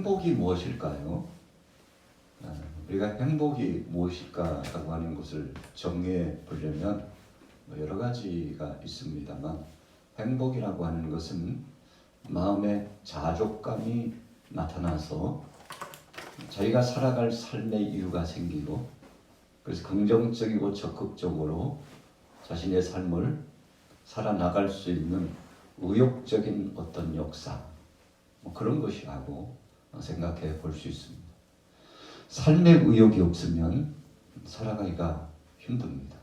행복이 무엇일까요? 우리가 행복이 무엇일까라고 하는 것을 정리해 보려면 여러 가지가 있습니다만, 행복이라고 하는 것은 마음의 자족감이 나타나서 자기가 살아갈 삶의 이유가 생기고, 그래서 긍정적이고 적극적으로 자신의 삶을 살아나갈 수 있는 의욕적인 어떤 역사, 그런 것이라고 생각해 볼 수 있습니다. 삶의 의욕이 없으면 살아가기가 힘듭니다.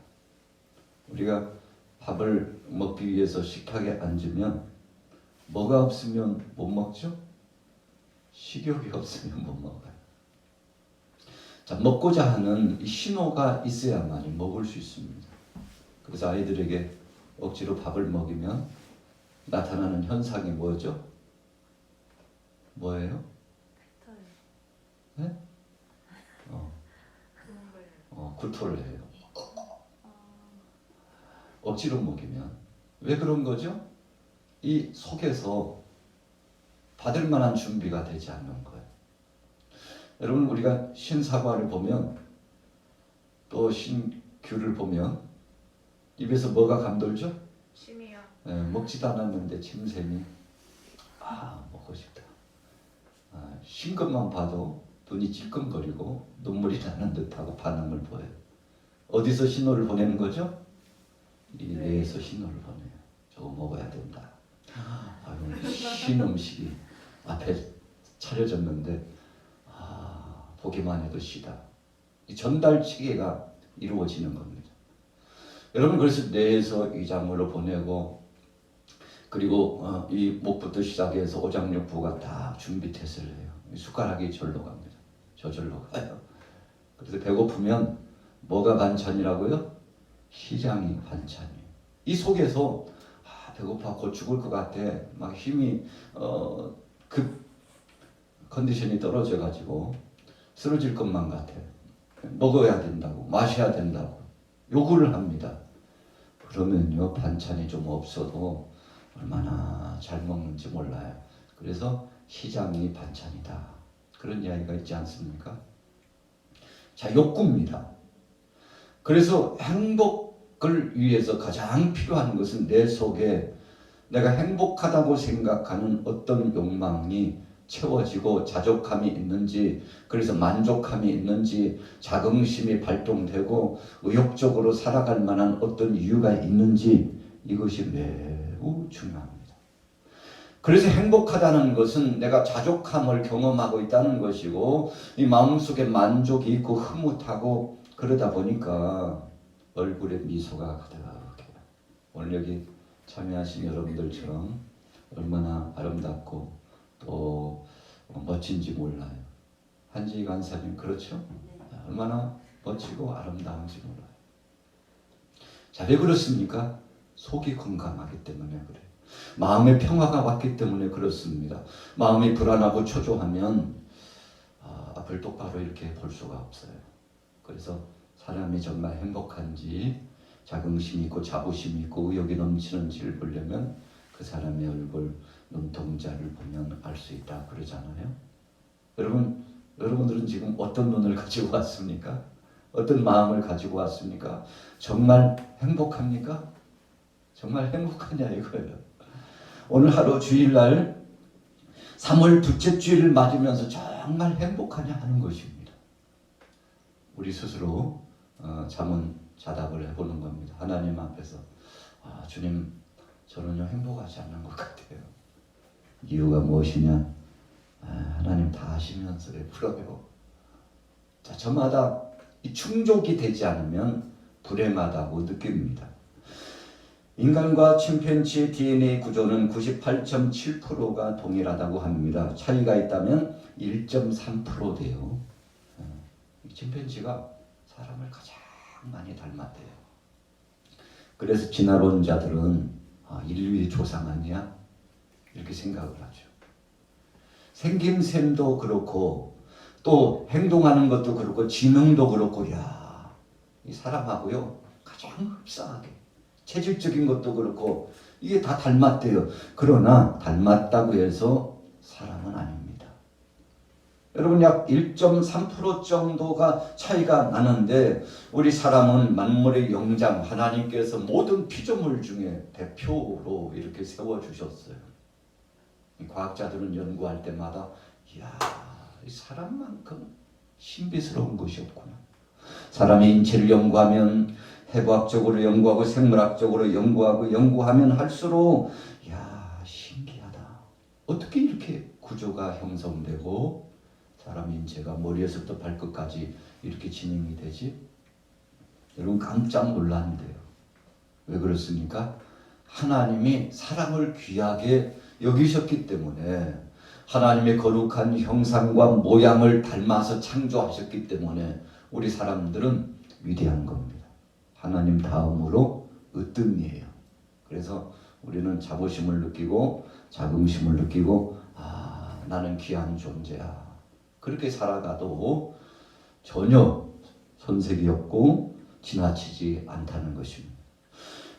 우리가 밥을 먹기 위해서 식탁에 앉으면 뭐가 없으면 못 먹죠? 식욕이 없으면 못 먹어요. 자, 먹고자 하는 이 신호가 있어야만이 먹을 수 있습니다. 그래서 아이들에게 억지로 밥을 먹이면 나타나는 현상이 뭐죠? 뭐예요? 네? 구토를 해요. 억지로 먹이면. 왜 그런 거죠? 이 속에서 받을 만한 준비가 되지 않는 거예요. 여러분, 우리가 신사과를 보면, 또 신귤을 보면 입에서 뭐가 감돌죠? 침이요. 네, 먹지도 않았는데 침샘이 먹고 싶다. 신 것만 봐도 눈이 찔끔거리고 눈물이 나는 듯하고 반응을 보여요. 어디서 신호를 보내는 거죠? 이 뇌에서 신호를 보내요. 저거 먹어야 된다. 신 음식이 앞에 차려졌는데 보기만 해도 시다. 이 전달 체계가 이루어지는 겁니다. 여러분, 그래서 뇌에서 이 작물을 보내고, 그리고 이 목부터 시작해서 오장육부가 다 준비태세를 해요. 숟가락이 절로 갑니다. 저절로 가요. 그래서 배고프면 뭐가 반찬이라고요? 시장이 반찬이에요. 이 속에서 배고파 곧 죽을 것 같아. 막 힘이 급 컨디션이 떨어져가지고 쓰러질 것만 같아. 먹어야 된다고, 마셔야 된다고 요구를 합니다. 그러면요, 반찬이 좀 없어도 얼마나 잘 먹는지 몰라요. 그래서 시장이 반찬이다. 그런 이야기가 있지 않습니까? 자, 욕구입니다. 그래서 행복을 위해서 가장 필요한 것은 내 속에 내가 행복하다고 생각하는 어떤 욕망이 채워지고 자족함이 있는지, 그래서 만족함이 있는지, 자긍심이 발동되고 의욕적으로 살아갈 만한 어떤 이유가 있는지, 이것이 매우 중요합니다. 그래서 행복하다는 것은 내가 자족함을 경험하고 있다는 것이고, 이 마음속에 만족이 있고 흐뭇하고, 그러다 보니까 얼굴에 미소가 가득해요. 오늘 여기 참여하신 여러분들처럼 얼마나 아름답고 또 멋진지 몰라요. 한지 간사님 그렇죠? 얼마나 멋지고 아름다운지 몰라요. 자, 왜 그렇습니까? 속이 건강하기 때문에 그래요. 마음의 평화가 왔기 때문에 그렇습니다. 마음이 불안하고 초조하면 앞을 똑바로 이렇게 볼 수가 없어요. 그래서 사람이 정말 행복한지, 자긍심이 있고 자부심이 있고 의욕이 넘치는지를 보려면 그 사람의 얼굴, 눈동자를 보면 알 수 있다 그러잖아요. 여러분들은 지금 어떤 눈을 가지고 왔습니까? 어떤 마음을 가지고 왔습니까? 정말 행복합니까? 정말 행복하냐 이거예요. 오늘 하루 주일날 3월 둘째 주일을 맞으면서 정말 행복하냐 하는 것입니다. 우리 스스로 자문자답을 해보는 겁니다. 하나님 앞에서 주님, 저는요 행복하지 않는 것 같아요. 이유가 무엇이냐? 하나님 다 아시면서 왜 풀어요? 자, 저마다 이 충족이 되지 않으면 불행하다고 느낍니다. 인간과 침팬지의 DNA 구조는 98.7%가 동일하다고 합니다. 차이가 있다면 1.3% 돼요. 침팬지가 사람을 가장 많이 닮았대요. 그래서 진화론자들은 인류의 조상 아니야? 이렇게 생각을 하죠. 생김새도 그렇고 또 행동하는 것도 그렇고 지능도 그렇고, 이 사람하고요 가장 흡사하게, 체질적인 것도 그렇고 이게 다 닮았대요. 그러나 닮았다고 해서 사람은 아닙니다. 여러분 약 1.3% 정도가 차이가 나는데 우리 사람은 만물의 영장 하나님께서 모든 피조물 중에 대표로 이렇게 세워주셨어요. 과학자들은 연구할 때마다 이야, 이 사람만큼 신비스러운 것이 없구나. 사람의 인체를 연구하면 해부학적으로 연구하고 생물학적으로 연구하면 할수록 야, 신기하다. 어떻게 이렇게 구조가 형성되고 사람 인체가 머리에서부터 발끝까지 이렇게 진행이 되지? 여러분 깜짝 놀랐는데요. 왜 그렇습니까? 하나님이 사람을 귀하게 여기셨기 때문에 하나님의 거룩한 형상과 모양을 닮아서 창조하셨기 때문에 우리 사람들은 위대한 겁니다. 하나님 다음으로 으뜸이에요. 그래서 우리는 자부심을 느끼고 자긍심을 느끼고 아, 나는 귀한 존재야. 그렇게 살아가도 전혀 손색이 없고 지나치지 않다는 것입니다.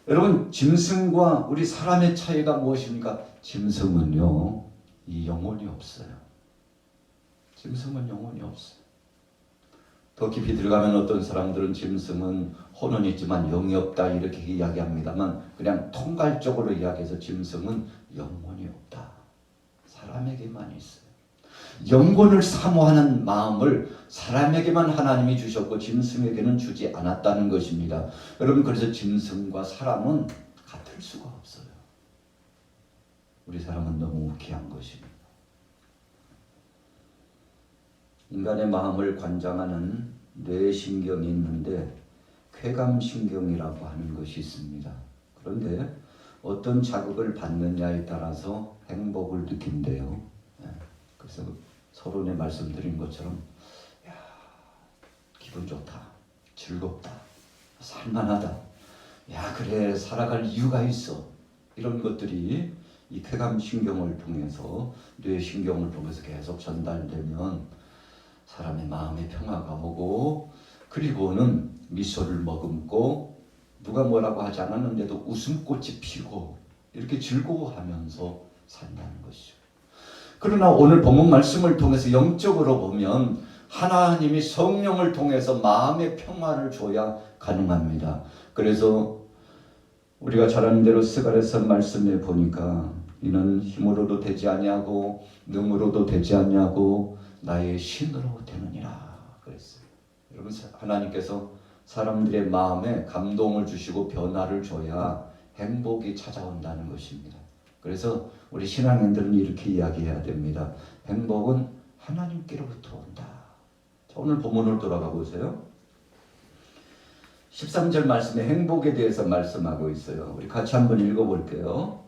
여러분 짐승과 우리 사람의 차이가 무엇입니까? 짐승은요 이 영혼이 없어요. 짐승은 영혼이 없어요. 더 깊이 들어가면 어떤 사람들은 짐승은 혼은 있지만 영이 없다 이렇게 이야기합니다만 그냥 통괄적으로 이야기해서 짐승은 영혼이 없다. 사람에게만 있어요. 영혼을 사모하는 마음을 사람에게만 하나님이 주셨고 짐승에게는 주지 않았다는 것입니다. 여러분 그래서 짐승과 사람은 같을 수가 없어요. 우리 사람은 너무 귀한 것입니다. 인간의 마음을 관장하는 뇌신경이 있는데 쾌감신경이라고 하는 것이 있습니다. 그런데 어떤 자극을 받느냐에 따라서 행복을 느낀대요. 그래서 서론에 말씀드린 것처럼 야, 기분 좋다, 즐겁다, 살만하다, 야 그래 살아갈 이유가 있어 이런 것들이 이 쾌감신경을 통해서 뇌신경을 통해서 계속 전달되면 사람의 마음의 평화가 오고 그리고는 미소를 머금고 누가 뭐라고 하지 않았는데도 웃음꽃이 피고 이렇게 즐거워하면서 산다는 것이죠. 그러나 오늘 본문 말씀을 통해서 영적으로 보면 하나님이 성령을 통해서 마음의 평화를 줘야 가능합니다. 그래서 우리가 잘 아는 대로 스가랴서 말씀에 보니까 이는 힘으로도 되지 아니하고 능으로도 되지 아니하고 나의 신으로 되느니라 그랬어요. 여러분 하나님께서 사람들의 마음에 감동을 주시고 변화를 줘야 행복이 찾아온다는 것입니다. 그래서 우리 신앙인들은 이렇게 이야기해야 됩니다. 행복은 하나님께로부터 온다. 자, 오늘 본문으로 돌아가 보세요. 13절 말씀에 행복에 대해서 말씀하고 있어요. 우리 같이 한번 읽어볼게요.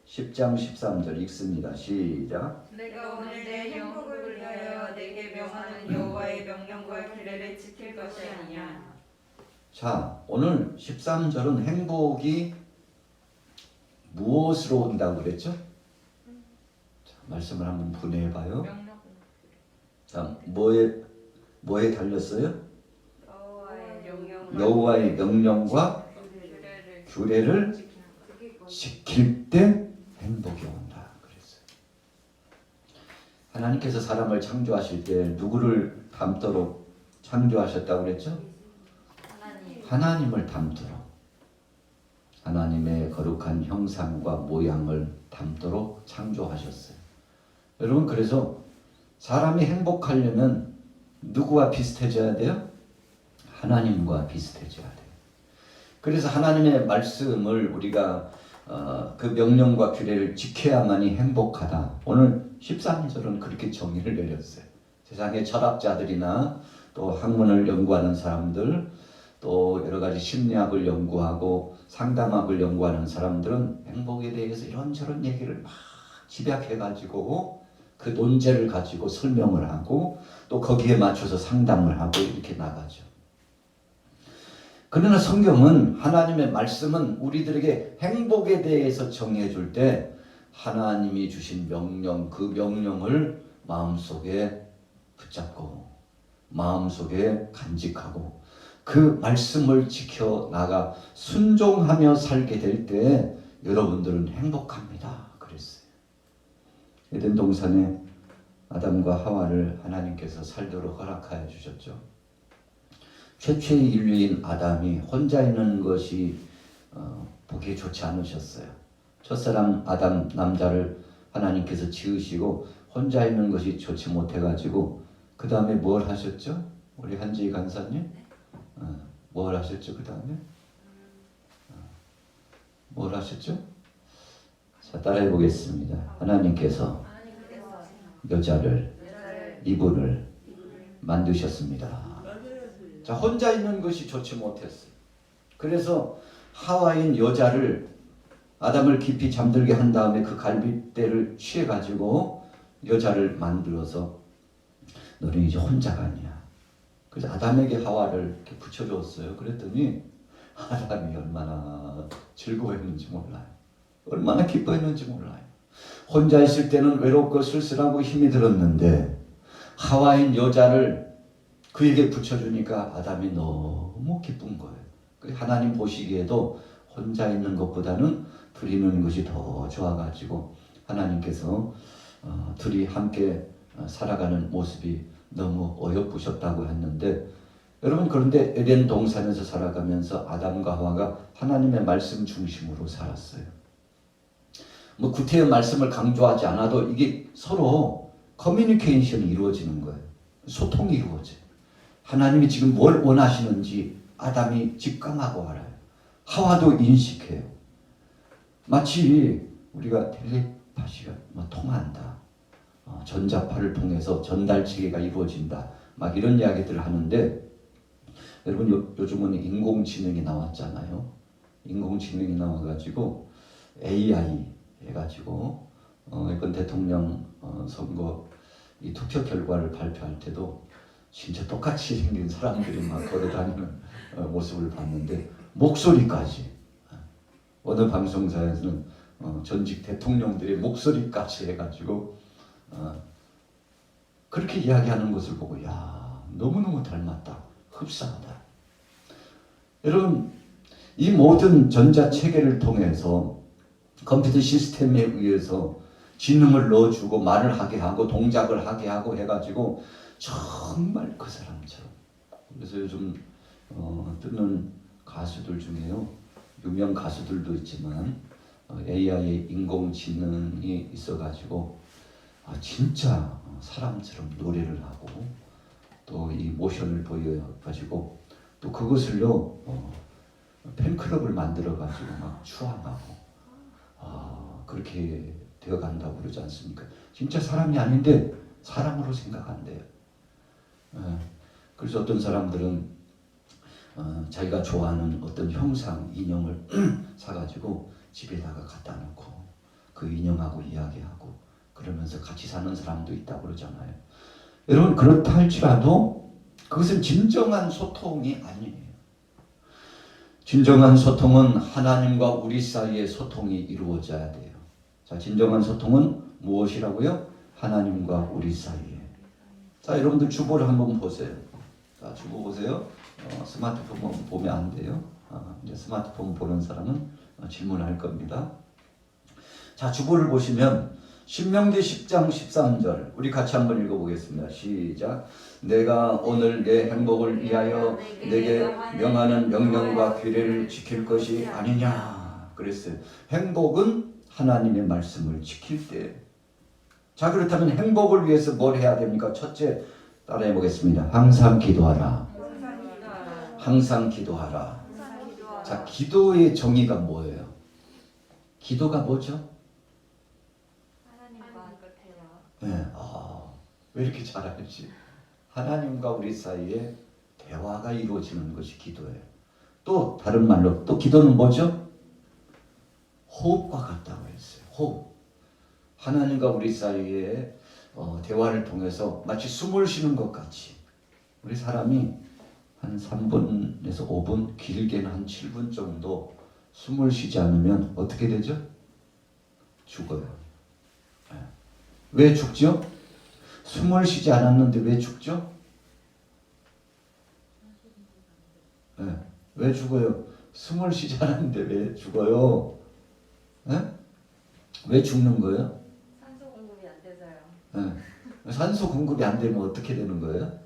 10장 13절 읽습니다. 시작. 내가 오늘 내 행복을 위하여 내게 명하는 여호와의 명령과 규례를 지킬 것이 아니냐. 자, 오늘 13절은 행복이 무엇으로 온다고 그랬죠? 자, 말씀을 한번 분해해봐요. 자, 뭐에 달렸어요? 여호와의 명령과 규례를 지킬 때 행복이 온다 그랬어요. 하나님께서 사람을 창조하실 때 누구를 닮도록 창조하셨다고 그랬죠? 하나님을 닮도록, 하나님의 거룩한 형상과 모양을 닮도록 창조하셨어요. 여러분 그래서 사람이 행복하려면 누구와 비슷해져야 돼요? 하나님과 비슷해져야 돼요. 그래서 하나님의 말씀을 우리가 그 명령과 규례를 지켜야만이 행복하다. 오늘 13절은 그렇게 정의를 내렸어요. 세상의 철학자들이나 또 학문을 연구하는 사람들, 또 여러 가지 심리학을 연구하고 상담학을 연구하는 사람들은 행복에 대해서 이런저런 얘기를 막 집약해가지고 그 논제를 가지고 설명을 하고 또 거기에 맞춰서 상담을 하고 이렇게 나가죠. 그러나 성경은 하나님의 말씀은 우리들에게 행복에 대해서 정해 줄 때 하나님이 주신 명령, 그 명령을 마음속에 붙잡고 마음속에 간직하고 그 말씀을 지켜나가 순종하며 살게 될 때 여러분들은 행복합니다. 그랬어요. 에덴 동산에 아담과 하와를 하나님께서 살도록 허락하여 주셨죠. 최초의 인류인 아담이 혼자 있는 것이 보기에 좋지 않으셨어요. 첫사람 아담 남자를 하나님께서 지으시고 혼자 있는 것이 좋지 못해가지고 그 다음에 뭘 하셨죠? 우리 한지희 간사님? 뭘 하셨죠? 그 다음에? 뭘 하셨죠? 자, 따라해 보겠습니다. 하나님께서 여자를 이불을 만드셨습니다. 자, 혼자 있는 것이 좋지 못했어요. 그래서 하와인 여자를 아담을 깊이 잠들게 한 다음에 그 갈빗대를 취해가지고 여자를 만들어서 너는 이제 혼자가 아니야. 그래서 아담에게 하와를 이렇게 붙여줬어요. 그랬더니 아담이 얼마나 즐거워했는지 몰라요. 얼마나 기뻐했는지 몰라요. 혼자 있을 때는 외롭고 쓸쓸하고 힘이 들었는데 하와인 여자를 그에게 붙여주니까 아담이 너무 기쁜 거예요. 하나님 보시기에도 혼자 있는 것보다는 둘이 있는 것이 더 좋아가지고 하나님께서 둘이 함께 살아가는 모습이 너무 어여쁘셨다고 했는데, 여러분 그런데 에덴 동산에서 살아가면서 아담과 하와가 하나님의 말씀 중심으로 살았어요. 뭐 구태의 말씀을 강조하지 않아도 이게 서로 커뮤니케이션이 이루어지는 거예요. 소통이 이루어져요. 하나님이 지금 뭘 원하시는지 아담이 직감하고 알아요. 하와도 인식해요. 마치 우리가 텔레파시가 통한다. 전자파를 통해서 전달 체계가 이루어진다. 막 이런 이야기들을 하는데, 여러분 요즘은 인공지능이 나왔잖아요. 인공지능이 나와가지고 AI 해가지고 이번 대통령 선거 이 투표 결과를 발표할 때도 진짜 똑같이 생긴 사람들이 막 걸어다니는 모습을 봤는데, 목소리까지 어느 방송사에서는 전직 대통령들의 목소리까지 해가지고 그렇게 이야기하는 것을 보고 야, 너무너무 닮았다, 흡사하다. 여러분 이 모든 전자체계를 통해서 컴퓨터 시스템에 의해서 지능을 넣어주고 말을 하게 하고 동작을 하게 하고 해가지고 정말 그 사람처럼. 그래서 요즘 뜨는 가수들 중에요, 유명 가수들도 있지만 AI 인공지능이 있어가지고 진짜 사람처럼 노래를 하고 또 이 모션을 보여가지고 또 그것을요 팬클럽을 만들어가지고 막 추앙하고 그렇게 되어간다고 그러지 않습니까? 진짜 사람이 아닌데 사람으로 생각한대요. 그래서 어떤 사람들은 자기가 좋아하는 어떤 형상, 인형을 사가지고 집에다가 갖다 놓고 그 인형하고 이야기하고 그러면서 같이 사는 사람도 있다고 그러잖아요. 여러분 그렇다 할지라도 그것은 진정한 소통이 아니에요. 진정한 소통은 하나님과 우리 사이의 소통이 이루어져야 돼요. 자, 진정한 소통은 무엇이라고요? 하나님과 우리 사이에. 자, 여러분들 주보를 한번 보세요. 자, 주보 보세요. 스마트폰 보면 안 돼요. 이제 스마트폰 보는 사람은 질문할 겁니다. 자, 주보를 보시면 신명기 10장 13절 우리 같이 한번 읽어보겠습니다. 시작. 내가 오늘 내 행복을 위하여 내게 명하는 명령과 규례를 지킬 것이 아니냐 그랬어요. 행복은 하나님의 말씀을 지킬 때. 자, 그렇다면 행복을 위해서 뭘 해야 됩니까? 첫째, 따라해 보겠습니다. 항상 기도하라. 항상 기도하라. 자, 기도의 정의가 뭐예요? 기도가 뭐죠? 네, 왜 이렇게 잘 알지? 하나님과 우리 사이에 대화가 이루어지는 것이 기도예요. 또 다른 말로 또 기도는 뭐죠? 호흡과 같다고 했어요. 호흡. 하나님과 우리 사이에 대화를 통해서 마치 숨을 쉬는 것 같이 우리 사람이 한 3분에서 5분, 길게는 한 7분 정도 숨을 쉬지 않으면 어떻게 되죠? 죽어요. 왜 죽죠? 숨을 쉬지 않았는데 왜 죽죠? 네. 왜 죽어요? 숨을 쉬지 않았는데 왜 죽어요? 네? 왜 죽는 거예요? 산소 공급이 안 돼서요. 네. 산소 공급이 안 되면 어떻게 되는 거예요?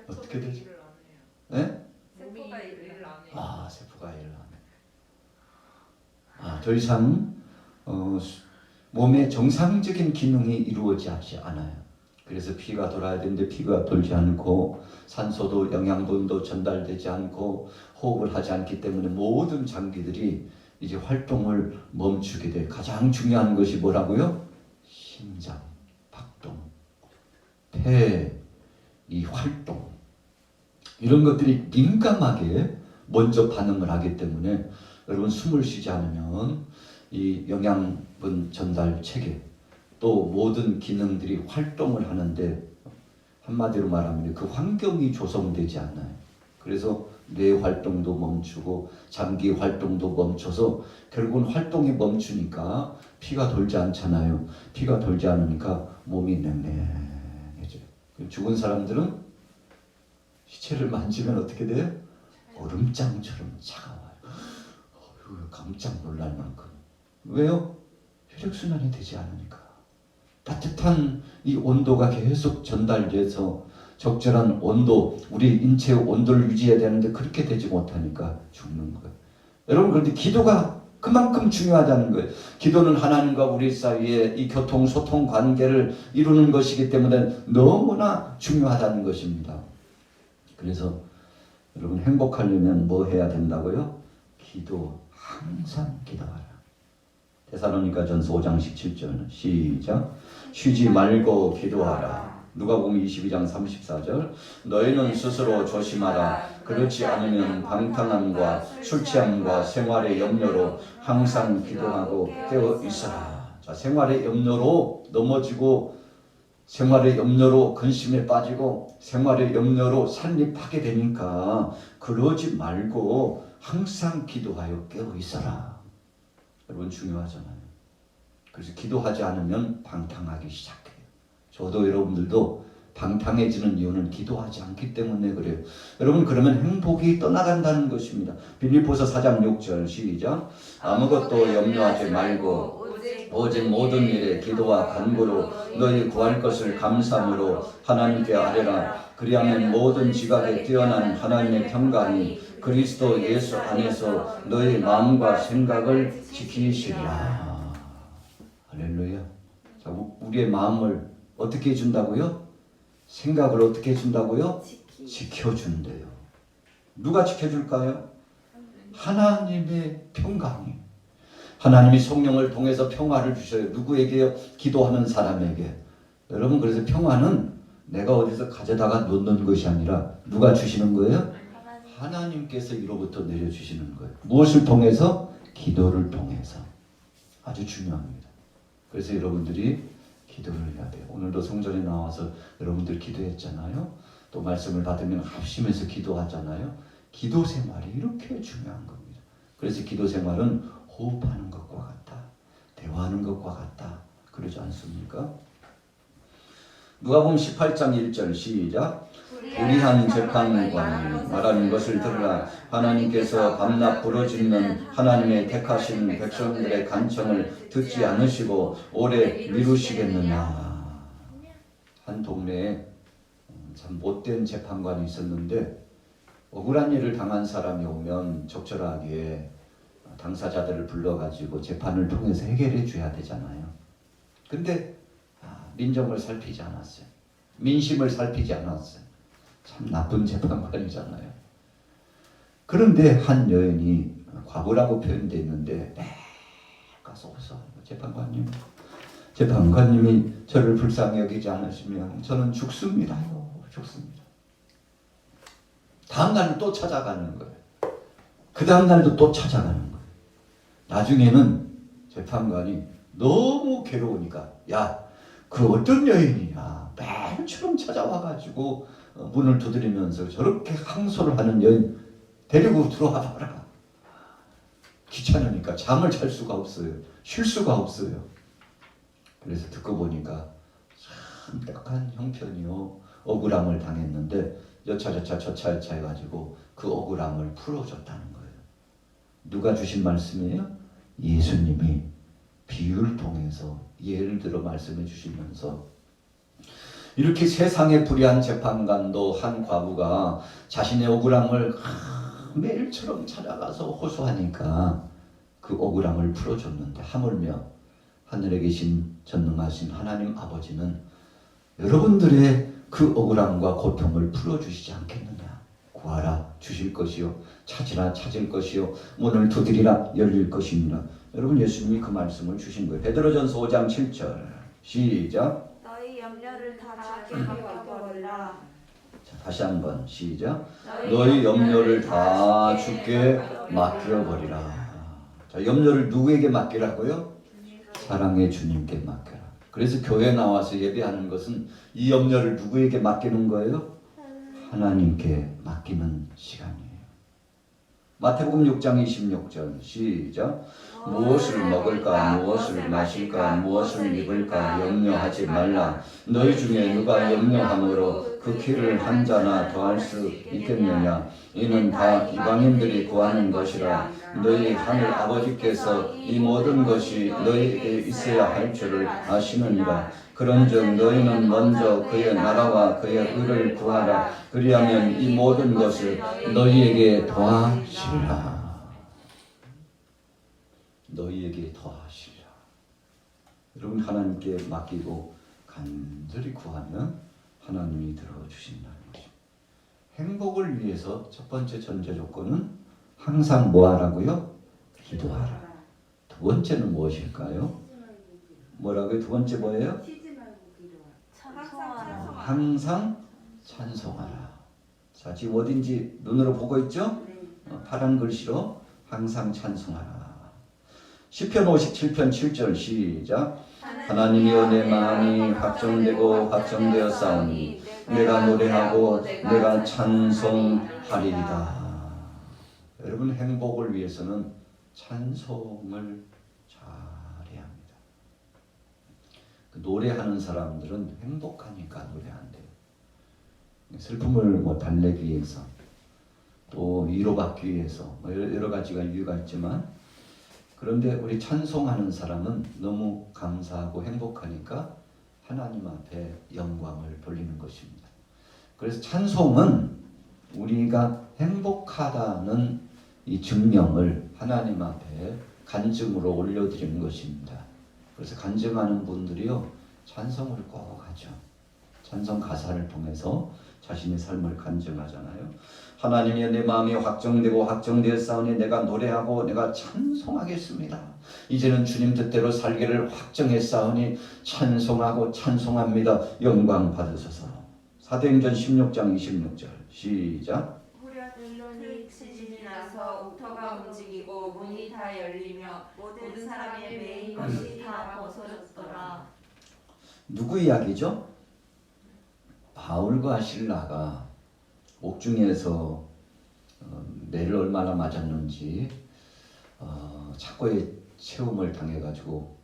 어떻게 되지? 일을 안 해요. 예? 세포가 일을 안 해요. 아, 세포가 일을 안 해. 더 이상 몸의 정상적인 기능이 이루어지지 않아요. 그래서 피가 돌아야 되는데 피가 돌지 않고 산소도 영양분도 전달되지 않고 호흡을 하지 않기 때문에 모든 장기들이 이제 활동을 멈추게 돼. 가장 중요한 것이 뭐라고요? 심장, 박동, 폐, 이 활동 이런 것들이 민감하게 먼저 반응을 하기 때문에 여러분 숨을 쉬지 않으면 이 영양분 전달 체계 또 모든 기능들이 활동을 하는데 한마디로 말하면 그 환경이 조성되지 않아요. 그래서 뇌 활동도 멈추고 장기 활동도 멈춰서 결국은 활동이 멈추니까 피가 돌지 않잖아요. 피가 돌지 않으니까 몸이 냉랭해져요. 죽은 사람들은 시체를 만지면 어떻게 돼요? 얼음장처럼 차가워요. 깜짝 놀랄 만큼. 왜요? 혈액순환이 되지 않으니까. 따뜻한 이 온도가 계속 전달돼서 적절한 온도, 우리 인체의 온도를 유지해야 되는데 그렇게 되지 못하니까 죽는 거예요. 여러분, 그런데 기도가 그만큼 중요하다는 거예요. 기도는 하나님과 우리 사이의 이 교통, 소통 관계를 이루는 것이기 때문에 너무나 중요하다는 것입니다. 그래서 여러분 행복하려면 뭐 해야 된다고요? 기도, 항상 기도하라. 데살로니가전서 5장 17절 시작. 쉬지 말고 기도하라. 누가복음 22장 34절 너희는 스스로 조심하라. 그렇지 않으면 방탕함과 술 취함과 생활의 염려로 항상 기도하고 깨어 있어라. 자, 생활의 염려로 넘어지고 생활의 염려로 근심에 빠지고 생활의 염려로 산립하게 되니까 그러지 말고 항상 기도하여 깨어 있어라. 여러분 중요하잖아요. 그래서 기도하지 않으면 방탕하기 시작해요. 저도 여러분들도 방탕해지는 이유는 기도하지 않기 때문에 그래요. 여러분 그러면 행복이 떠나간다는 것입니다. 빌립보서 4장 6절 시작. 아무것도 염려하지 말고 오직 모든 일에 기도와 간구로 너희 구할 것을 감사함으로 하나님께 아뢰라. 그리하면 모든 지각에 뛰어난 하나님의 평강이 그리스도 예수 안에서 너희 마음과 생각을 지키시리라. 할렐루야. 자, 우리의 마음을 어떻게 해준다고요? 생각을 어떻게 해준다고요? 지켜준대요. 누가 지켜줄까요? 하나님의 평강이. 하나님이 성령을 통해서 평화를 주셔요. 누구에게요? 기도하는 사람에게. 여러분 그래서 평화는 내가 어디서 가져다가 놓는 것이 아니라 누가 주시는 거예요? 하나님께서 이로부터 내려주시는 거예요. 무엇을 통해서? 기도를 통해서. 아주 중요합니다. 그래서 여러분들이 기도를 해야 돼요. 오늘도 성전에 나와서 여러분들 기도했잖아요. 또 말씀을 받으면 합심해서 기도하잖아요. 기도 생활이 이렇게 중요한 겁니다. 그래서 기도 생활은 호흡하는 것과 같다. 대화하는 것과 같다. 그러지 않습니까? 누가복음 18장 1절 시작. 불의한 재판관이 말하는 것을 들으라. 하나님께서 밤낮 부르짖는 하나님의 택하신 백성들의 간청을 듣지 않으시고 오래 미루시겠느냐. 한 동네에 참 못된 재판관이 있었는데 억울한 일을 당한 사람이 오면 적절하게 당사자들을 불러가지고 재판을 통해서 해결해 줘야 되잖아요. 근데 민정을 살피지 않았어요. 민심을 살피지 않았어요. 참 나쁜 재판관이잖아요. 그런데 한 여인이 과부라고 표현되어 있는데 매 가서 웃어. 재판관님이 저를 불쌍히 여기지 않으시면 저는 죽습니다요. 죽습니다. 다음 날은 또 찾아가는 거예요. 그 다음 날도 또 찾아가는 거예요. 나중에는 재판관이 너무 괴로우니까 야, 그 어떤 여인이냐 매일처럼 찾아와가지고 문을 두드리면서 저렇게 항소를 하는 여인 데리고 들어와 봐라. 귀찮으니까 잠을 잘 수가 없어요. 쉴 수가 없어요. 그래서 듣고 보니까 참 딱한 형편이요. 억울함을 당했는데 여차저차 해가지고 그 억울함을 풀어줬다는 거예요. 누가 주신 말씀이에요? 예수님이 비유를 통해서 예를 들어 말씀해 주시면서 이렇게 세상에 불의한 재판관도 한 과부가 자신의 억울함을 매일처럼 찾아가서 호소하니까 그 억울함을 풀어줬는데 하물며 하늘에 계신 전능하신 하나님 아버지는 여러분들의 그 억울함과 고통을 풀어주시지 않겠느냐. 구하라 주실 것이요 찾으라 찾을 것이요 문을 두드리라 열릴 것입니다. 여러분 예수님이 그 말씀을 주신 거예요. 베드로전서 5장 7절 시작. 너희 염려를 다 주께 맡겨버리라. 자, 다시 한번 시작. 너희 염려를 다 주께 맡겨버리라. 자, 염려를 누구에게 맡기라고요? 사랑의 주님께 맡겨라. 그래서 교회 나와서 예배하는 것은 이 염려를 누구에게 맡기는 거예요? 하나님께 맡기는 시간이에요. 마태복음 6장 26절 시작. 무엇을 먹을까 무엇을 마실까 무엇을 입을까 염려하지 말라. 너희 중에 누가 염려함으로 그 키를 한 자나 더할 수 있겠느냐. 이는 다 이방인들이 구하는 것이라. 너희 하늘 아버지께서 이 모든 것이 너희에게 있어야 할 줄을 아시느니라. 그런즉 너희는 먼저 그의 나라와 그의 의를 구하라. 그리하면 이 모든 것을 너희에게 더하시리라. 너희에게 더하시리라. 여러분 하나님께 맡기고 간절히 구하면 하나님이 들어주신다는 것입니다. 행복을 위해서 첫 번째 전제 조건은 항상 뭐 하라고요? 기도하라. 두 번째는 무엇일까요? 뭐라고요? 두 번째 뭐예요? 항상 찬송하라. 자, 지금 어딘지 눈으로 보고 있죠? 파란 글씨로 항상 찬송하라. 시편 57편 7절 시작. 하나님이여 내 마음이 확정되고 확정되었사오니 내가 노래하고 내가 찬송하리이다. 여러분 행복을 위해서는 찬송을 잘해야 합니다. 노래하는 사람들은 행복하니까 노래한대요. 슬픔을 뭐 달래기 위해서 또 위로받기 위해서 여러 가지가 이유가 있지만 그런데 우리 찬송하는 사람은 너무 감사하고 행복하니까 하나님 앞에 영광을 돌리는 것입니다. 그래서 찬송은 우리가 행복하다는 이 증명을 하나님 앞에 간증으로 올려드리는 것입니다. 그래서 간증하는 분들이요 찬송을 꼭 하죠. 찬송 가사를 통해서 자신의 삶을 간증하잖아요. 하나님이 내 마음이 확정되고 확정되었사오니 내가 노래하고 내가 찬송하겠습니다. 이제는 주님 뜻대로 살기를 확정했사오니 찬송하고 찬송합니다. 영광 받으소서. 사도행전 16장 26절 시작. 후련히 지진이 나서 옥토가 움직이고 문이 다 열리며 모든 사람의 매인 것이 다 벗어졌더라. 누구 이야기죠? 바울과 실라가 옥중에서 매를 얼마나 맞았는지 착고의 체험을 당해가지고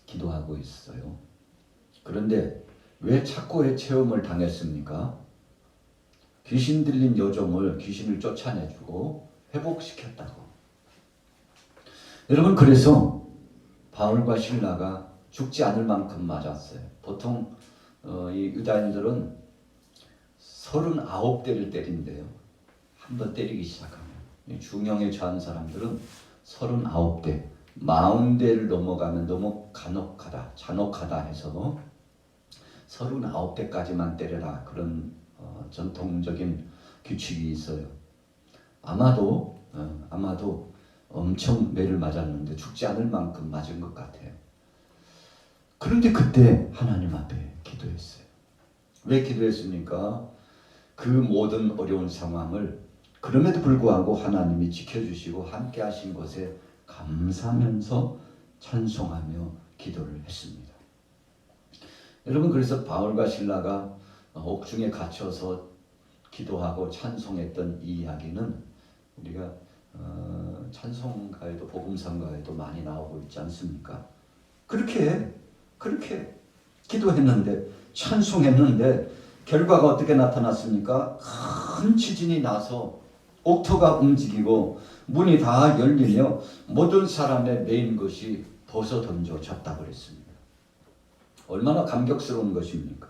기도하고 있어요. 그런데 왜 착고의 체험을 당했습니까? 귀신 들린 여종을 귀신을 쫓아내주고 회복시켰다고. 여러분 그래서 바울과 실라가 죽지 않을 만큼 맞았어요. 보통 이 유다인들은 39대를 때린대요. 한 번 때리기 시작하면. 중형에 처한 사람들은 39대, 40대를 넘어가면 너무 잔혹하다 해서 39대까지만 때려라. 그런 전통적인 규칙이 있어요. 아마도 엄청 매를 맞았는데 죽지 않을 만큼 맞은 것 같아요. 그런데 그때 하나님 앞에 기도했어요. 왜 기도했습니까? 그 모든 어려운 상황을 그럼에도 불구하고 하나님이 지켜주시고 함께 하신 것에 감사하면서 찬송하며 기도를 했습니다. 여러분 그래서 바울과 실라가 옥중에 갇혀서 기도하고 찬송했던 이 이야기는 우리가 찬송가에도 복음성가에도 많이 나오고 있지 않습니까? 그렇게 기도했는데 찬송했는데 결과가 어떻게 나타났습니까? 큰 지진이 나서 옥토가 움직이고 문이 다 열리며 모든 사람의 매인 것이 벗어 던져 졌다고 그랬습니다. 얼마나 감격스러운 것입니까?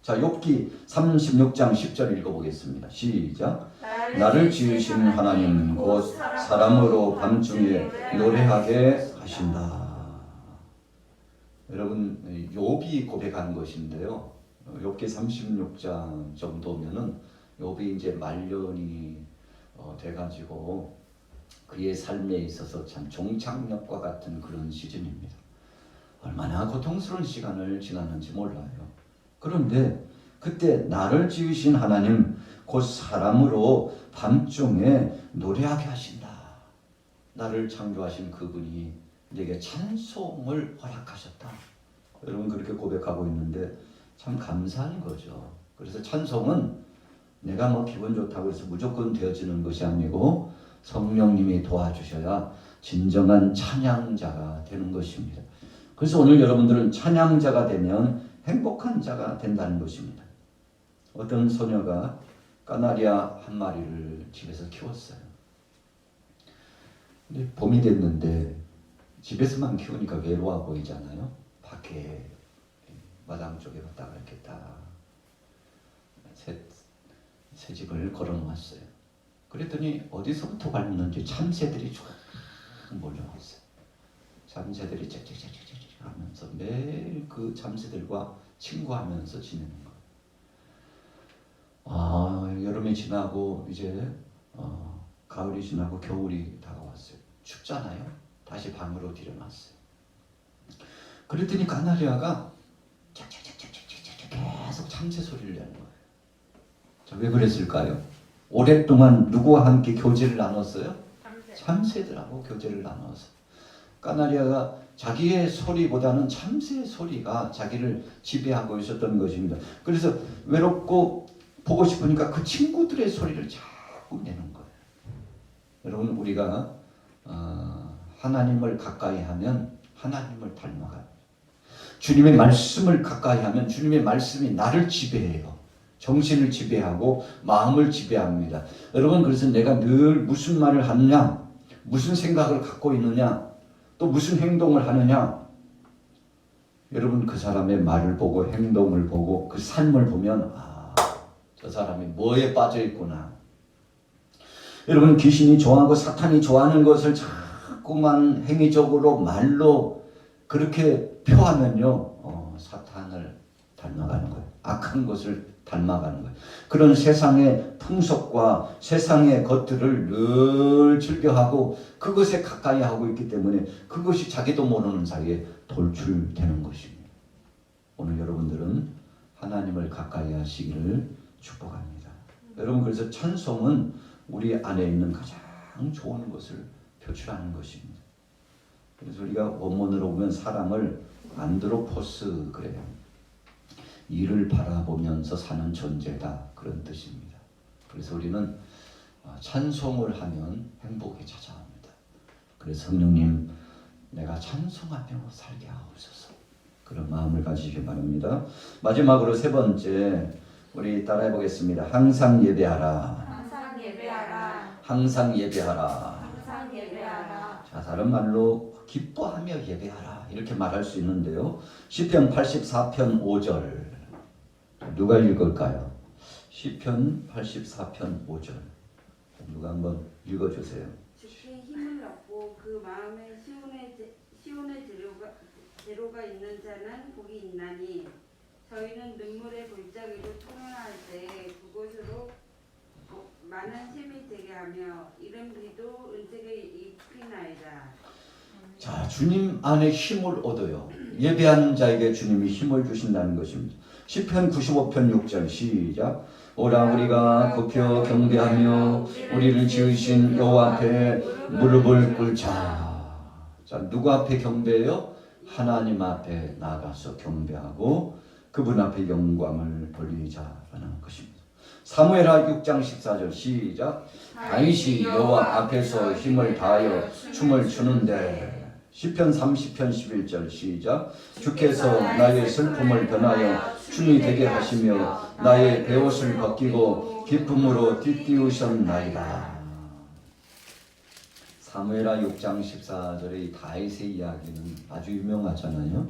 자, 욥기 36장 10절 읽어보겠습니다. 시작. 나를 지으신 하나님 곧 사람으로 밤중에 노래하게 하신다. 여러분, 욥이 고백한 것인데요. 욥기 36장 정도면은 욥이 이제 말년이 돼가지고 그의 삶에 있어서 참 종착역과 같은 그런 시즌입니다. 얼마나 고통스러운 시간을 지났는지 몰라요. 그런데 그때 나를 지으신 하나님 곧 사람으로 밤중에 노래하게 하신다. 나를 창조하신 그분이 내게 찬송을 허락하셨다. 여러분 그렇게 고백하고 있는데 참 감사한 거죠. 그래서 찬송은 내가 뭐 기분 좋다고 해서 무조건 되어지는 것이 아니고 성령님이 도와주셔야 진정한 찬양자가 되는 것입니다. 그래서 오늘 여러분들은 찬양자가 되면 행복한 자가 된다는 것입니다. 어떤 소녀가 까나리아 한 마리를 집에서 키웠어요. 근데 봄이 됐는데 집에서만 키우니까 외로워 보이잖아요. 밖에 마당 쪽에 갔다가 이렇게 딱 새 집을 걸어놓았어요. 그랬더니 어디서부터 왔는지 참새들이 쫙 몰려왔어요. 참새들이 짹짹짹짹짹 하면서 매일 그 참새들과 친구하면서 지내는 거예요. 여름이 지나고 이제 가을이 지나고 겨울이 다가왔어요. 춥잖아요. 다시 방으로 들여놨어요. 그랬더니 까나리아가 짹짹짹짹짹 계속 참새 소리를 내는 거예요. 자, 왜 그랬을까요? 오랫동안 누구와 함께 교제를 나눴어요? 참새들하고 교제를 나눠서 까나리아가 자기의 소리보다는 참새의 소리가 자기를 지배하고 있었던 것입니다. 그래서 외롭고 보고 싶으니까 그 친구들의 소리를 자꾸 내는 거예요. 여러분 우리가 하나님을 가까이 하면 하나님을 닮아가요. 주님의 말씀을 가까이 하면 주님의 말씀이 나를 지배해요. 정신을 지배하고 마음을 지배합니다. 여러분 그래서 내가 늘 무슨 말을 하느냐, 무슨 생각을 갖고 있느냐, 또 무슨 행동을 하느냐, 여러분 그 사람의 말을 보고 행동을 보고 그 삶을 보면 저 사람이 뭐에 빠져 있구나. 여러분 귀신이 좋아하고 사탄이 좋아하는 것을 자꾸만 행위적으로 말로 그렇게 표하면요 사탄을 닮아가는 거예요. 악한 것을 닮아가는 거예요. 그런 세상의 풍속과 세상의 것들을 늘 즐겨하고 그것에 가까이 하고 있기 때문에 그것이 자기도 모르는 사이에 돌출되는 것입니다. 오늘 여러분들은 하나님을 가까이 하시기를 축복합니다. 여러분 그래서 찬송은 우리 안에 있는 가장 좋은 것을 표출하는 것입니다. 그래서 우리가 원문으로 보면 사람을 안드로포스 그래요. 이를 바라보면서 사는 존재다 그런 뜻입니다. 그래서 우리는 찬송을 하면 행복이 찾아옵니다. 그래서 성령님 내가 찬송하며 살게 하옵소서 그런 마음을 가지시기 바랍니다. 마지막으로 세 번째 우리 따라해 보겠습니다. 항상 예배하라. 항상 예배하라. 항상 예배하라. 항상 예배하라. 자, 다른 말로 기뻐하며 예배하라 이렇게 말할 수 있는데요. 시편 84편 5절 누가 읽을까요? 시편 84편 5절 누가 한번 읽어주세요. 주께 힘을 얻고 그 마음에 시온의 재로가 있는 자는 복이 있나니 저희는 눈물의 골짜기로 통행할 때 그곳으로 많은 셈이 되게 하며 이른 비도 은색에 입히나이다. 자, 주님 안에 힘을 얻어요. 예배하는 자에게 주님이 힘을 주신다는 것입니다. 시편 95편 6절 시작. 오라 우리가 굽혀 경배하며 우리를 지으신 여호와 앞에 무릎을 꿇자. 자, 누구 앞에 경배해요? 하나님 앞에 나가서 경배하고 그분 앞에 영광을 돌리자라는 것입니다. 사무엘하 6장 14절 시작. 다윗이 여호와 앞에서 힘을 다하여 춤을 추는데 시편 30편 11절 시작. 주께서 나의 슬픔을 변하여 춤이 되게 하시며 나의 베옷을 벗기고 기쁨으로 띠띠우셨나이다. 사무엘하 6장 14절의 이 다윗의 이야기는 아주 유명하잖아요.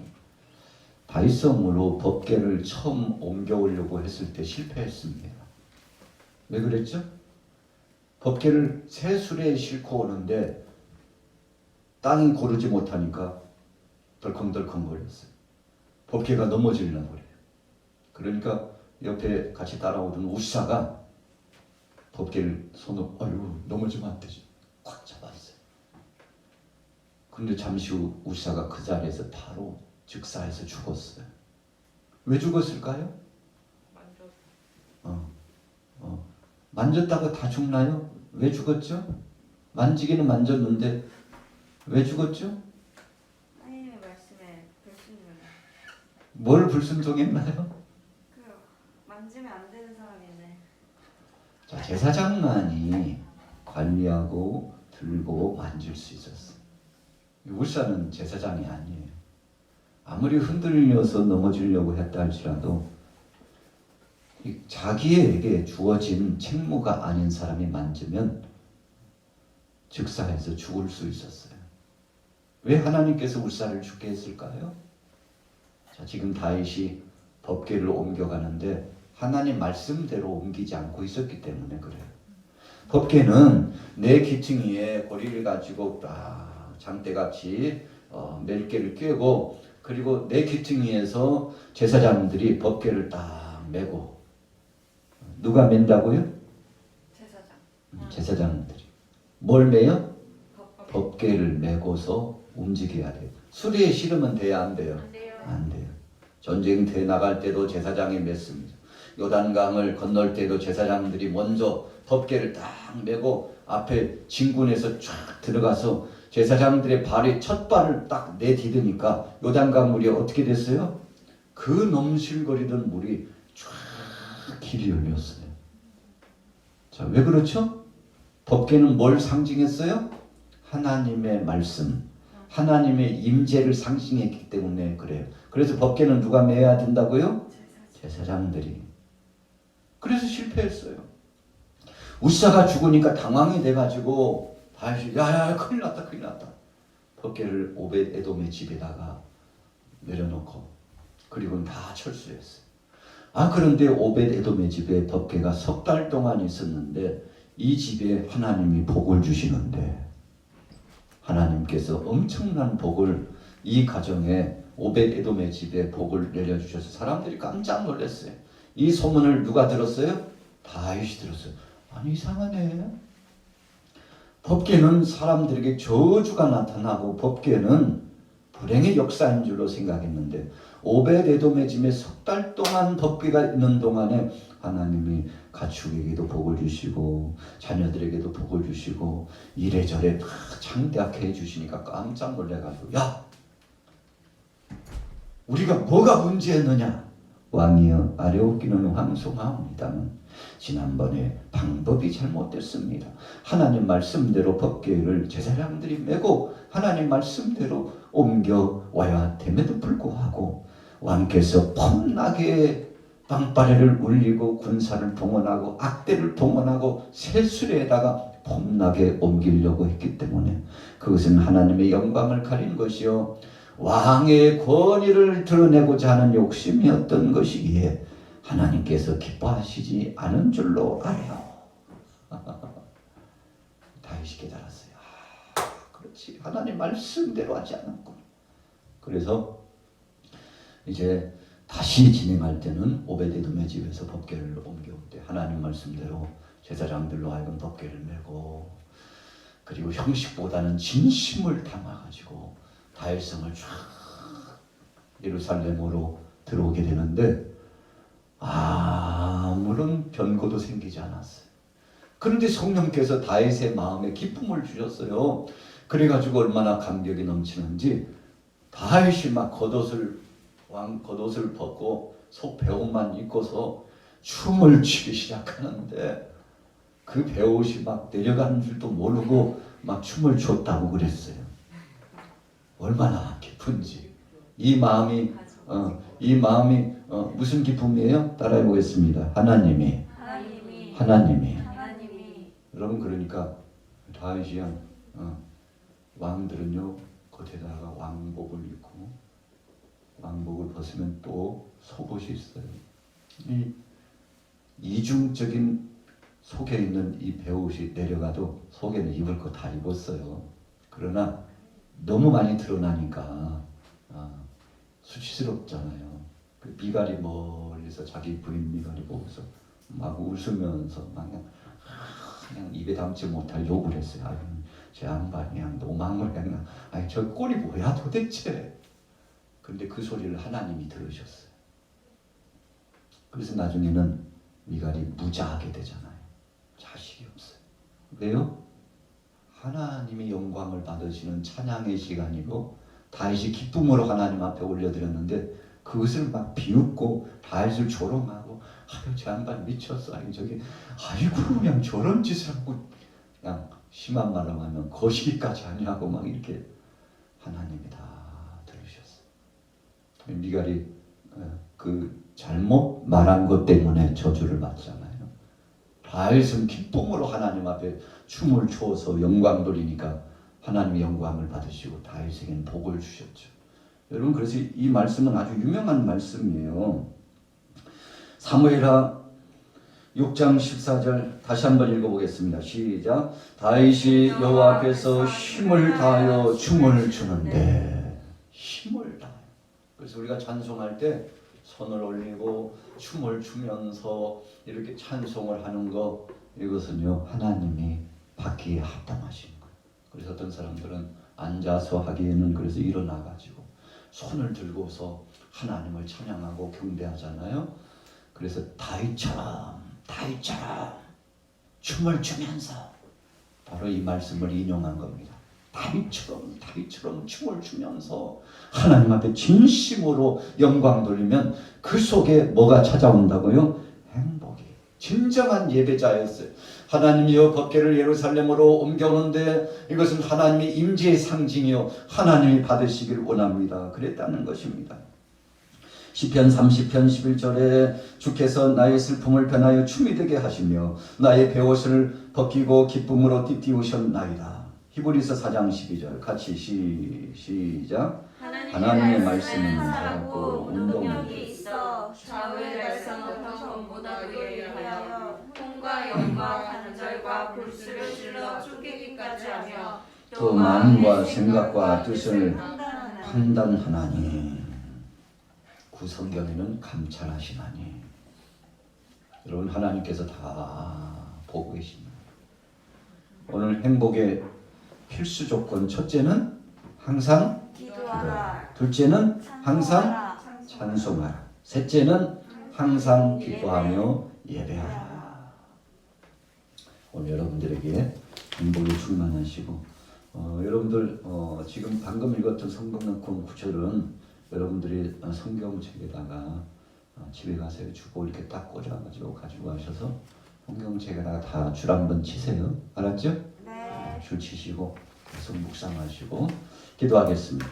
다윗 성으로 법궤를 처음 옮겨오려고 했을 때 실패했습니다. 왜 그랬죠? 법궤를 새 수레에 싣고 오는데 땅이 고르지 못하니까 덜컹덜컹 거렸어요. 법궤가 넘어지려고 그래요. 그러니까 옆에 같이 따라오던 우사가 법궤를 손으로 아이고 넘어지면 안 되지 꽉 잡았어요. 근데 잠시 후 우사가 그 자리에서 바로 즉사해서 죽었어요. 왜 죽었을까요? 만졌다가 다 죽나요? 왜 죽었죠? 만지기는 만졌는데 왜 죽었죠? 하나님의 말씀에 불순종해. 뭘 불순종했나요? 만지면 안 되는 사람이네. 자, 제사장만이 관리하고 들고 만질 수 있었어요. 우사는 제사장이 아니에요. 아무리 흔들려서 넘어지려고 했다 할지라도 자기에게 주어진 책무가 아닌 사람이 만지면 즉사해서 죽을 수 있었어요. 왜 하나님께서 우사를 죽게 했을까요? 자, 지금 다윗이 법궤를 옮겨가는데 하나님 말씀대로 옮기지 않고 있었기 때문에 그래요. 법궤는 내 귀퉁이에 고리를 가지고 딱 장대같이 멜개를 꿰고 그리고 내 귀퉁이에서 제사장들이 법궤를 딱 메고 누가 맨다고요? 제사장들이 뭘 메요? 법궤를 메고서 움직여야 돼요. 수리에 실으면 돼야 안 돼요? 안 돼요. 전쟁터에 나갈 때도 제사장이 맸습니다. 요단강을 건널 때도 제사장들이 먼저 법궤를 딱 메고 앞에 진군에서 쫙 들어가서 제사장들의 발이 첫 발을 딱 내디드니까 요단강 물이 어떻게 됐어요? 그 넘실거리던 물이 쫙 길이 열렸어요. 자, 왜 그렇죠? 법궤는 뭘 상징했어요? 하나님의 말씀, 하나님의 임재를 상징했기 때문에 그래요. 그래서 법궤는 누가 메야 된다고요? 제사장들이. 그래서 실패했어요. 우사가 죽으니까 당황이 돼가지고 다시 야야 큰일 났다 큰일 났다. 법궤를 오벳 에돔의 집에다가 내려놓고 그리고는 다 철수했어요. 그런데 오벳 에돔의 집에 법궤가 석 달 동안 있었는데 이 집에 하나님이 복을 주시는데 하나님께서 엄청난 복을 이 가정에 오벳 에돔의 집에 복을 내려주셔서 사람들이 깜짝 놀랐어요. 이 소문을 누가 들었어요? 다윗이 들었어요. 아니 이상하네. 법궤는 사람들에게 저주가 나타나고 법궤는 불행의 역사인 줄로 생각했는데 오벳 에돔의 집에 석 달 동안 법궤가 있는 동안에 하나님이 가축에게도 복을 주시고 자녀들에게도 복을 주시고 이래저래 다 창대하게 해주시니까 깜짝 놀래가지고 야 우리가 뭐가 문제였느냐? 왕이여 아뢰옵기는 황송하옵니다만 지난번에 방법이 잘못됐습니다. 하나님 말씀대로 법궤를 제사장들이 메고 하나님 말씀대로 옮겨와야 됨에도 불구하고 왕께서 폼나게 빵빠레를 울리고 군사를 동원하고 악대를 동원하고 새 수레에다가 폼나게 옮기려고 했기 때문에 그것은 하나님의 영광을 가린 것이요 왕의 권위를 드러내고자 하는 욕심이었던 것이기에 하나님께서 기뻐하시지 않은 줄로 알아요. 다윗이 깨달았어요. 그렇지. 하나님 말씀대로 하지 않았구나. 그래서 이제 다시 진행할 때는 오벳에돔의 집에서 법궤를 옮겨올 때 하나님 말씀대로 제사장들로 하여금 법궤를 메고 그리고 형식보다는 진심을 담아가지고 다윗성을 쫙 예루살렘으로 들어오게 되는데 아무런 변고도 생기지 않았어요. 그런데 성령께서 다윗의 마음에 기쁨을 주셨어요. 그래가지고 얼마나 감격이 넘치는지 다윗이 막 왕 겉옷을 벗고 속 배옷만 입고서 춤을 추기 시작하는데 그 배옷이 막 내려가는 줄도 모르고 막 춤을 췄다고 그랬어요. 얼마나 기쁜지. 이 마음이 무슨 기쁨이에요? 따라해 보겠습니다. 하나님이. 여러분 그러니까 다윗이 왕들은요 겉에다가 왕복을 입고 왕복을 벗으면 또 속옷이 있어요. 이 이중적인 속에 있는 이 배옷이 내려가도 속에는 입을 거 다 입었어요. 그러나 너무 많이 드러나니까 수치스럽잖아요. 그 미갈이 멀리서 자기 부인 미갈이 보고서 막 웃으면서 막 그냥 입에 담지 못할 욕을 했어요. 아유, 제 양반 그냥 노망을 그냥 아니 저 꼴이 뭐야 도대체. 근데 그 소리를 하나님이 들으셨어요. 그래서 나중에는 미갈이 무자하게 되잖아요. 자식이 없어요. 왜요? 하나님이 영광을 받으시는 찬양의 시간이고 다윗이 기쁨으로 하나님 앞에 올려드렸는데 그것을 막 비웃고 다윗을 조롱하고 아유 저 양반 미쳤어. 아니 저기 아이고 그냥 저런 짓을 하고 그냥 심한 말로 하면 거시기까지 하냐고 막 이렇게 하나님이 다 들으셨어요. 미갈이 그 잘못 말한 것 때문에 저주를 받잖아요. 다윗은 기쁨으로 하나님 앞에 춤을 추어서 영광 돌리니까 하나님의 영광을 받으시고 다윗에게는 복을 주셨죠. 여러분 그래서 이 말씀은 아주 유명한 말씀이에요. 사무엘하 6장 14절 다시 한번 읽어보겠습니다. 시작. 다윗이 여호와 앞에서 힘을 다하여 춤을 추는데 힘을 다하여. 그래서 우리가 찬송할 때 손을 올리고 춤을 추면서 이렇게 찬송을 하는 거 이것은요 하나님이 받기에 합당하신 거예요. 그래서 어떤 사람들은 앉아서 하기에는 그래서 일어나가지고 손을 들고서 하나님을 찬양하고 경배하잖아요. 그래서 다윗처럼 춤을 추면서 바로 이 말씀을 인용한 겁니다. 다윗처럼 춤을 추면서 하나님 앞에 진심으로 영광 돌리면 그 속에 뭐가 찾아온다고요? 행복이. 진정한 예배자였어요. 하나님이여 법궤를 예루살렘으로 옮겨오는데 이것은 하나님의 임재의 상징이요 하나님이 받으시길 원합니다. 그랬다는 것입니다. 시편 30편 11절에 주께서 나의 슬픔을 변하여 춤이 되게 하시며 나의 베옷을 벗기고 기쁨으로 띠띠우셨나이다. 히브리서 4장 12절 같이 시작. 하나님의 말씀은 살았고 운동력이 있어 좌우의 발성부터 전보다도 예리하여 홍과 영과 간절과 불수를 질러 쫓기기까지 하며 또 마음과 생각과 뜻을 판단하나니 구성경에는 감찰하시나니. 여러분 하나님께서 다 보고 계십니다. 오늘 행복의 필수 조건 첫째는 항상 기도하라. 둘째는 항상 찬송하라. 셋째는 항상 기뻐하며 예배하라. 오늘 여러분들에게 행복이 충만하시고 여러분들 지금 방금 읽었던 성경 구절은 여러분들이 성경책에다가 집에 가서 주고 이렇게 딱 꽂아가지고 가지고 가셔서 성경책에다가 다 줄 한번 치세요. 알았죠? 네. 줄 치시고 계속 묵상하시고 기도하겠습니다.